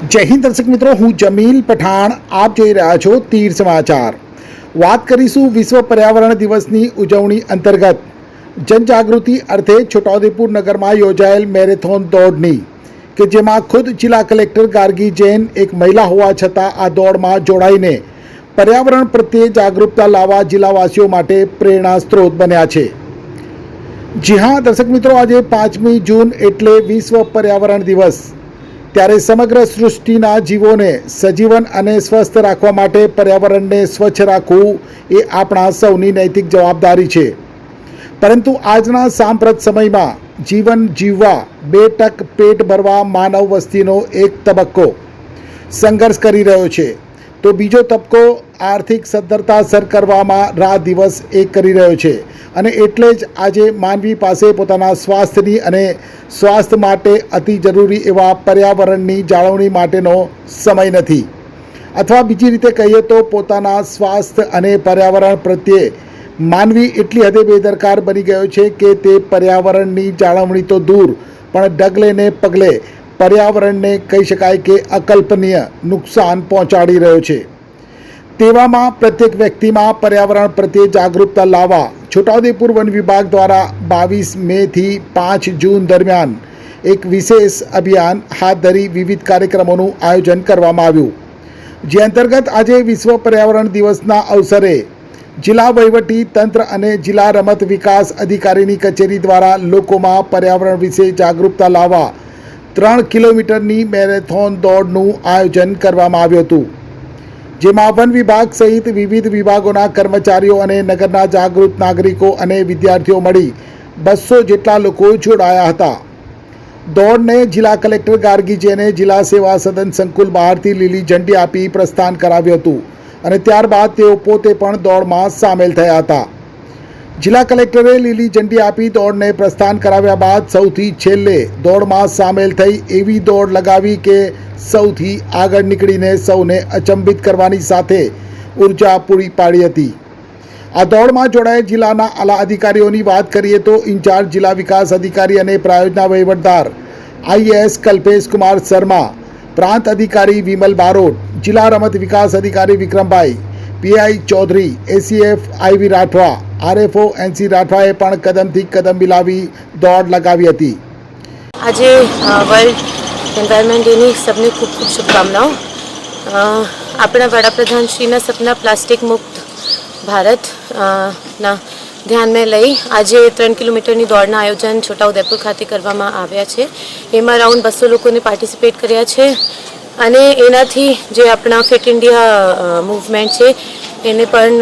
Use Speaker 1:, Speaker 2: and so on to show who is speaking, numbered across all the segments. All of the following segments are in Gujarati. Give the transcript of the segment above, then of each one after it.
Speaker 1: जय हिंद दर्शक मित्रों, हूँ जमील पठाण। आप જોઈ રહ્યા છો તીર સમાચાર। વાત કરીશું વિશ્વ પર્યાવરણ દિવસની ઉજવણી અંતર્ગત જનજાગૃતિ અર્થે છોટાઉદેપુર નગરમાં યોજાયેલ મેરેથોન દોડની, કે જેમાં ખુદ જિલ્લા કલેક્ટર ગાર્ગી જૈન એક મહિલા હોવા છતાં આ દોડમાં જોડાઈને પર્યાવરણ પ્રત્યે જાગૃતતા લાવવા જિલ્લાવાસીઓ માટે પ્રેરણા સ્ત્રોત બન્યા છે। જી હા દર્શક મિત્રો, આજે 5મી જૂન એટલે વિશ્વ પર્યાવરણ દિવસ। ત્યારે સમગ્ર સૃષ્ટિના જીવોને સજીવન અને સ્વસ્થ રાખવા માટે પર્યાવરણને સ્વચ્છ રાખવું એ આપણા સૌની નૈતિક જવાબદારી છે। પરંતુ આજના સાંપ્રત સમયમાં જીવન જીવવા, 2 ટક પેટ ભરવા માનવ વસ્તીનો એક તબક્કો સંઘર્ષ કરી રહ્યો છે, તો બીજો તબક્કો આર્થિક સદ્ધરતા સર કરવામાં રાત દિવસ એક કરી રહ્યો છે। અને એટલે જ આજે માનવી પાસે પોતાના સ્વાસ્થ્યની અને સ્વાસ્થ્ય માટે અતિ જરૂરી એવા પર્યાવરણની જાળવણી માટેનો સમય નથી, અથવા બીજી રીતે કહીએ તો પોતાના સ્વાસ્થ્ય અને પર્યાવરણ પ્રત્યે માનવી એટલી હદે બેદરકાર બની ગયો છે કે તે પર્યાવરણની જાળવણી તો દૂર, પણ ડગલે ને પગલે પર્યાવરણને કહી શકાય કે અકલ્પનીય નુકસાન પહોંચાડી રહ્યો છે। તેવામાં પ્રત્યેક વ્યક્તિમાં પર્યાવરણ પ્રત્યે જાગૃતતા લાવવા છોટાઉદેપુર વન વિભાગ દ્વારા 22 મેથી 5 જૂન દરમિયાન એક વિશેષ અભિયાન હાથ ધરી વિવિધ કાર્યક્રમોનું આયોજન કરવામાં આવ્યું, જે અંતર્ગત આજે વિશ્વ પર્યાવરણ દિવસના અવસરે જિલ્લા વહીવટી તંત્ર અને જિલ્લા રમત વિકાસ અધિકારીની કચેરી દ્વારા લોકોમાં પર્યાવરણ વિશે જાગૃતતા લાવવા 3 કિલોમીટરની મેરેથોન દોડનું આયોજન કરવામાં આવ્યું હતું, જેમાં વન વિભાગ સહિત વિવિધ વિભાગોના કર્મચારીઓ અને નગરના જાગૃત નાગરિકો અને વિદ્યાર્થીઓ મળી 200 જેટલા લોકો જોડાયા હતા। દોડને જિલ્લા કલેક્ટર ગાર્ગી જૈને જિલ્લા સેવા સદન સંકુલ બહારથી લીલી ઝંડી આપી પ્રસ્થાન કરાવ્યું હતું, અને ત્યારબાદ તેઓ પોતે પણ દોડમાં સામેલ થયા હતા। જિલ્લા કલેક્ટરે લીલી ઝંડી આપી દોડને પ્રસ્થાન કરાવ્યા બાદ સૌથી છેલ્લે દોડમાં સામેલ થઈ એવી દોડ લગાવી કે સૌથી આગળ નીકળીને સૌને અચંબિત કરવાની સાથે ઉર્જા પૂરી પાડી હતી। આ દોડમાં જોડાયેલ જિલ્લાના આલા અધિકારીઓની વાત કરીએ તો ઇન્ચાર્જ જિલ્લા વિકાસ અધિકારી અને પ્રાયોજના વહીવટદાર IAS કલ્પેશ કુમાર શર્મા, પ્રાંત અધિકારી વિમલ બારોટ, જિલ્લા રમત વિકાસ અધિકારી વિક્રમભાઈ, PI Chaudhary, ACF IV Rathwa, RFO NC રાઠવાએ પણ કદમથી કદમ મિલાવી દોડ લગાવી હતી।
Speaker 2: આજે વર્લ્ડ એન્વાયરમેન્ટ ડેની સબને ખૂબ ખૂબ શુભકામનાઓ। આપણા વડાપ્રધાન શ્રીના સપના પ્લાસ્ટિક મુક્ત ભારત ના ધ્યાનમાં લઈ આજે 3 કિલોમીટરની દોડના આયોજન છોટાઉદેપુર ખાતે કરવામાં આવ્યા છે। એમાં રાઉન્ડ 200 લોકોને પાર્ટિસિપેટ કર્યા છે, અને એનાથી જે આપણા ફિટ ઇન્ડિયા મૂવમેન્ટ છે એને પણ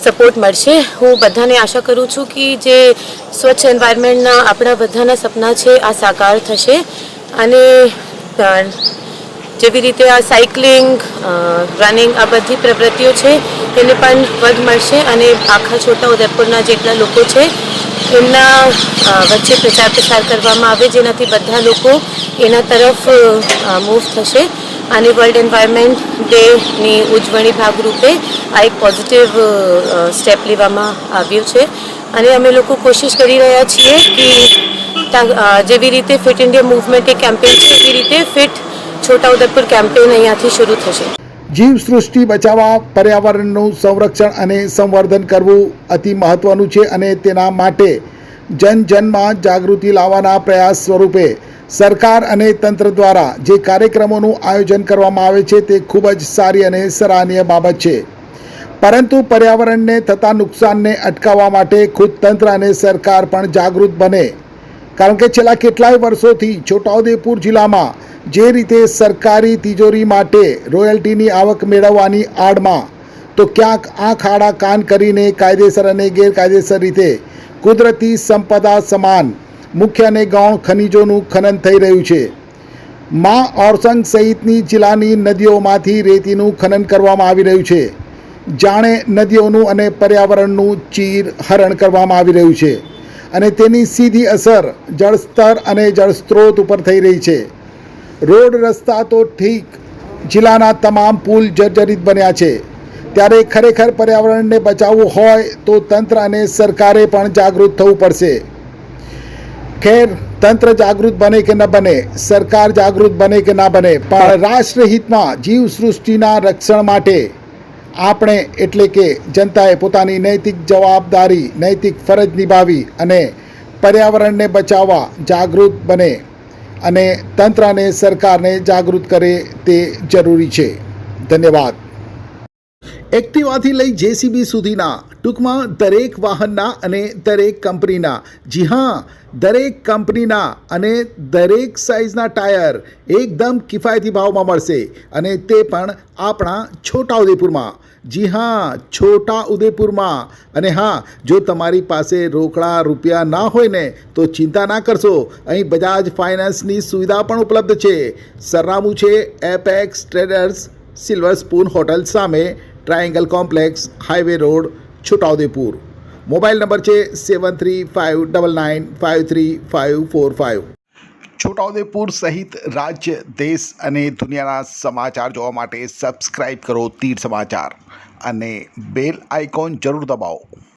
Speaker 2: સપોર્ટ મળશે। હું બધાને આશા કરું છું કે જે સ્વચ્છ એન્વાયરમેન્ટના આપણા બધાના સપના છે આ સાકાર થશે, અને જેવી રીતે આ સાયકલિંગ, રનિંગ, આ બધી પ્રવૃત્તિઓ છે એને પણ વધ મળશે, અને આખા છોટાઉદેપુરના જેટલા લોકો છે એમના વચ્ચે પ્રચાર પ્રસાર કરવામાં આવે, જેનાથી બધા લોકો એના તરફ મૂવ થશે। અને વર્લ્ડ એન્વાયરમેન્ટ ડેની ઉજવણી ભાગરૂપે આ એક પોઝિટિવ સ્ટેપ લેવામાં આવ્યું છે, અને અમે લોકો કોશિશ કરી રહ્યા છીએ કે જેવી રીતે ફિટ ઇન્ડિયા મૂવમેન્ટ એક કેમ્પેન છે એવી રીતે ફિટ છોટાઉદેપુર કેમ્પેન અહીંયાથી શરૂ થશે।
Speaker 1: જીવ સૃષ્ટિ બચાવવા, પર્યાવરણનું સંરક્ષણ અને સંવર્ધન કરવું અતિ મહત્વનું છે, અને તેના માટે જનમાં જાગૃતિ લાવવાના પ્રયાસ સ્વરૂપે સરકાર અને તંત્ર દ્વારા જે કાર્યક્રમોનું આયોજન કરવામાં આવે છે તે ખૂબ જ સારી અને સરાહનીય બાબત છે। પરંતુ પર્યાવરણને થતા નુકસાનને અટકાવવા માટે ખુદ તંત્ર અને સરકાર પણ જાગૃત બને, કારણ કે છેલ્લા કેટલાય વર્ષોથી છોટાઉદેપુર જિલ્લામાં જે રીતે સરકારી તિજોરી માટે રોયલ્ટીની આવક મેળવવાની આડમાં તો ક્યાંક આંખ આડા કાન કરીને કાયદેસર અને ગેરકાયદેસર રીતે કુદરતી સંપદા સમાન મુખ્ય અને ગૌણ ખનિજોનું ખનન થઈ રહ્યું છે। મા ઓરસંગ સહિતની જિલ્લાની નદીઓમાંથી રેતીનું ખનન કરવામાં આવી રહ્યું છે, જાણે નદીઓનું અને પર્યાવરણનું ચીર હરણ કરવામાં આવી રહ્યું છે, અને તેની સીધી અસર જળસ્તર અને જળસ્ત્રોત ઉપર થઈ રહી છે। રોડ રસ્તા તો ઠીક, જિલ્લાના તમામ પુલ જર્જરિત બન્યા છે। ત્યારે ખરેખર પર્યાવરણને બચાવવું હોય તો તંત્ર અને સરકારે પણ જાગૃત થવું પડશે। ખેર, તંત્ર જાગૃત બને કે ન બને, સરકાર જાગૃત બને કે ના બને, પણ રાષ્ટ્રહિતમાં જીવ સૃષ્ટિના રક્ષણ માટે આપણે એટલે કે જનતાએ પોતાની નૈતિક જવાબદારી, નૈતિક ફરજ નિભાવી અને પર્યાવરણને બચાવવા જાગૃત બને અને તંત્ર અને સરકારને જાગૃત કરે તે જરૂરી છે. ધન્યવાદ. એક્ટિવાથી લઈ જેસીબી સુધીના, ટૂંકમાં દરેક વાહનના અને દરેક કંપનીના, જી હા, દરેક કંપનીના અને દરેક સાઇઝના ટાયર એકદમ કિફાયતી ભાવમાં મળશે અને તે પણ આપણા છોટાઉદેપુરમાં. જી હા, છોટાઉદેપુરમાં. અને હા, જો તમારી પાસે રોકડા રૂપિયા ના હોય ને તો ચિંતા ના કરશો, અહીં બજાજ ફાઇનાન્સની સુવિધા પણ ઉપલબ્ધ છે. સરનામું છે apex traders, silver spoon hotel સામે, triangle complex, highway road, Chhota Udepur. Mobile number છે 7359953545. છોટાઉદેપુર સહિત રાજ્ય, દેશ અને દુનિયાના સમાચાર જોવા માટે સબસ્ક્રાઇબ કરો તીર સમાચાર અને બેલ આઇકોન જરૂર દબાવો.